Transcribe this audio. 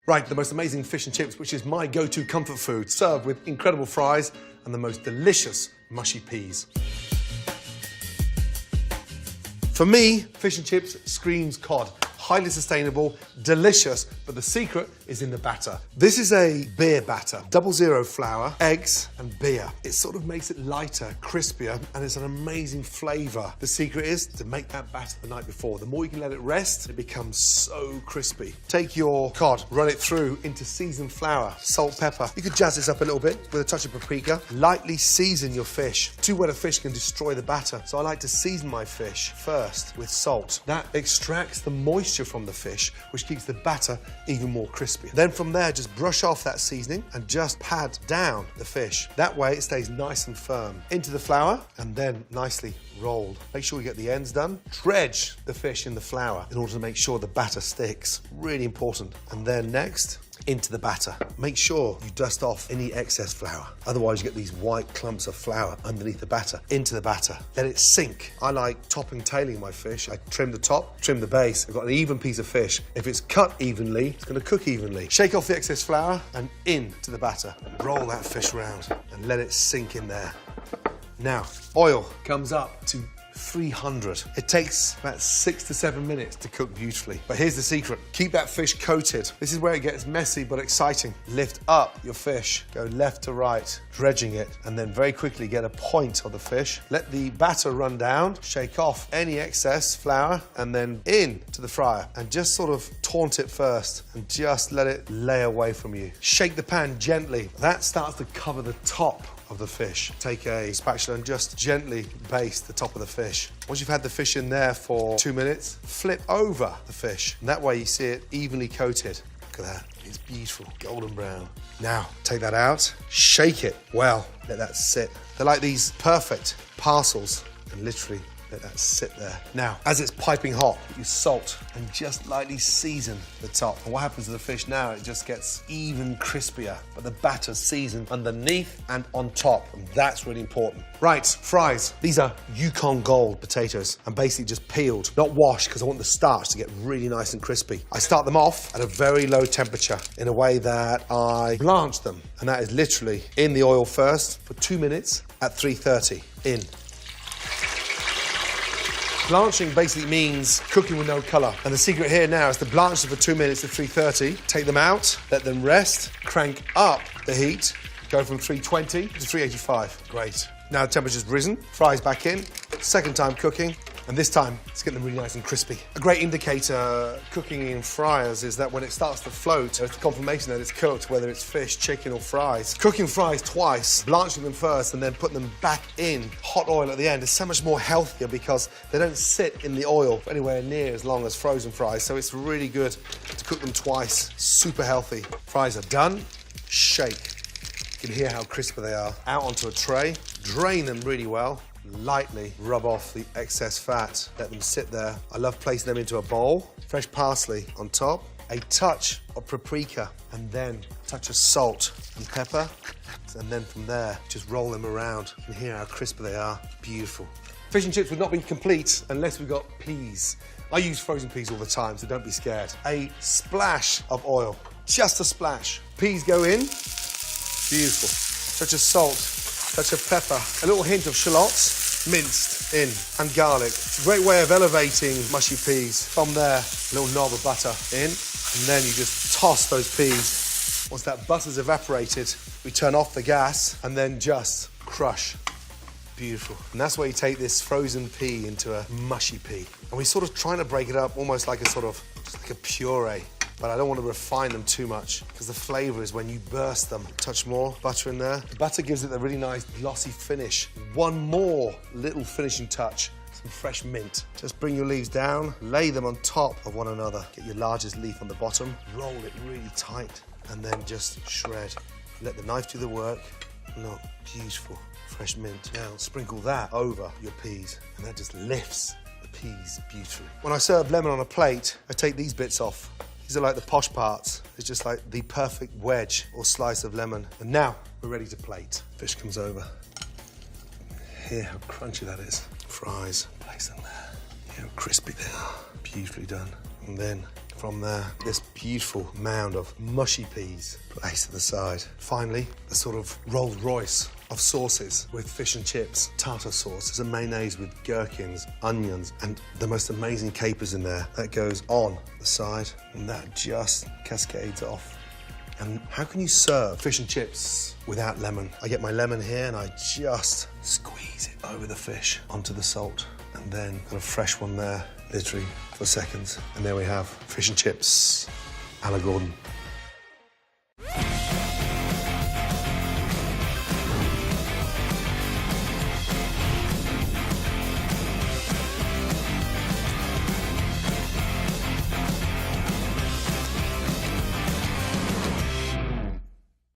Right, the most amazing fish and chips, which is my go-to comfort food, served with incredible fries and the most delicious mushy peas. For me, fish and chips screams cod. Highly sustainable, delicious, but the secret is in the batter. This is a beer batter, 00 flour, eggs, and beer. It sort of makes it lighter, crispier, and it's an amazing flavor. The secret is to make that batter the night before. The more you can let it rest, it becomes so crispy. Take your cod, run it through into seasoned flour, salt, pepper. You could jazz this up a little bit with a touch of paprika. Lightly season your fish. Too wet a fish can destroy the batter, so I like to season my fish first with salt. That extracts the moisture from the fish, which keeps the batter even more crispy. Then from there, just brush off that seasoning and just pad down the fish. That way it stays nice and firm. Into the flour and then nicely rolled. Make sure you get the ends done. Dredge the fish in the flour in order to make sure the batter sticks. Really important. And then next, into the batter. Make sure you dust off any excess flour. Otherwise you get these white clumps of flour underneath the batter. Into the batter. Let it sink. I like topping tailing my fish. I trim the top, trim the base. I've got an even piece of fish. If it's cut evenly, it's going to cook evenly. Shake off the excess flour and into the batter. Roll that fish around and let it sink in there. Now, oil comes up to 300. It takes about 6 to 7 minutes to cook beautifully. But here's the secret. Keep that fish coated. This is where it gets messy but exciting. Lift up your fish, go left to right, dredging it, and then very quickly get a point of the fish. Let the batter run down, shake off any excess flour, and then into the fryer. And just sort of taunt it first and just let it lay away from you. Shake the pan gently. That starts to cover the top of the fish. Take a spatula and just gently baste the top of the fish. Once you've had the fish in there for 2 minutes, flip over the fish. And that way you see it evenly coated. Look at that, it's beautiful, golden brown. Now, take that out, shake it well, let that sit. They're like these perfect parcels, and literally let that sit there. Now, as it's piping hot, you salt and just lightly season the top. And what happens to the fish now, it just gets even crispier, but the batter's seasoned underneath and on top, and that's really important. Right, fries. These are Yukon Gold potatoes, and basically just peeled, not washed, because I want the starch to get really nice and crispy. I start them off at a very low temperature in a way that I blanch them, and that is literally in the oil first for 2 minutes at 330, in. Blanching basically means cooking with no colour. And the secret here now is to blanch them for 2 minutes at 330, take them out, let them rest, crank up the heat, go from 320 to 385. Great. Now the temperature's risen, fries back in, second time cooking, and this time it's getting them really nice and crispy. A great indicator cooking in fryers is that when it starts to float, it's the confirmation that it's cooked, whether it's fish, chicken or fries. Cooking fries twice, blanching them first and then putting them back in hot oil at the end is so much more healthier because they don't sit in the oil for anywhere near as long as frozen fries, so it's really good to cook them twice. Super healthy. Fries are done, shake. You can hear how crispy they are. Out onto a tray, drain them really well, lightly rub off the excess fat, let them sit there. I love placing them into a bowl, fresh parsley on top, a touch of paprika, and then a touch of salt and pepper, and then from there, just roll them around. You can hear how crispy they are. Beautiful. Fish and chips would not be complete unless we got peas. I use frozen peas all the time, so don't be scared. A splash of oil, just a splash. Peas go in, beautiful. Touch of salt, touch of pepper, a little hint of shallots, minced in, and garlic. It's a great way of elevating mushy peas. From there, a little knob of butter in, and then you just toss those peas. Once that butter's evaporated, we turn off the gas, and then just crush. Beautiful. And that's where you take this frozen pea into a mushy pea. And we're sort of trying to break it up almost like a sort of, just like a puree. But I don't want to refine them too much because the flavour is when you burst them. Touch more butter in there. The butter gives it a really nice glossy finish. One more little finishing touch, some fresh mint. Just bring your leaves down, lay them on top of one another. Get your largest leaf on the bottom, roll it really tight, and then just shred. Let the knife do the work. Look, beautiful, fresh mint. Now sprinkle that over your peas, and that just lifts the peas beautifully. When I serve lemon on a plate, I take these bits off. These are like the posh parts. It's just like the perfect wedge or slice of lemon. And now we're ready to plate. Fish comes over. Hear how crunchy that is. Fries, place them there. Hear how crispy they are. Beautifully done. And then from there. This beautiful mound of mushy peas placed to the side. Finally, the sort of Rolls Royce of sauces with fish and chips, tartar sauce. There's a mayonnaise with gherkins, onions, and the most amazing capers in there. That goes on the side, and that just cascades off. And how can you serve fish and chips without lemon? I get my lemon here and I just squeeze it over the fish onto the salt. And then got a fresh one there, literally for seconds. And there we have fish and chips a la Gordon.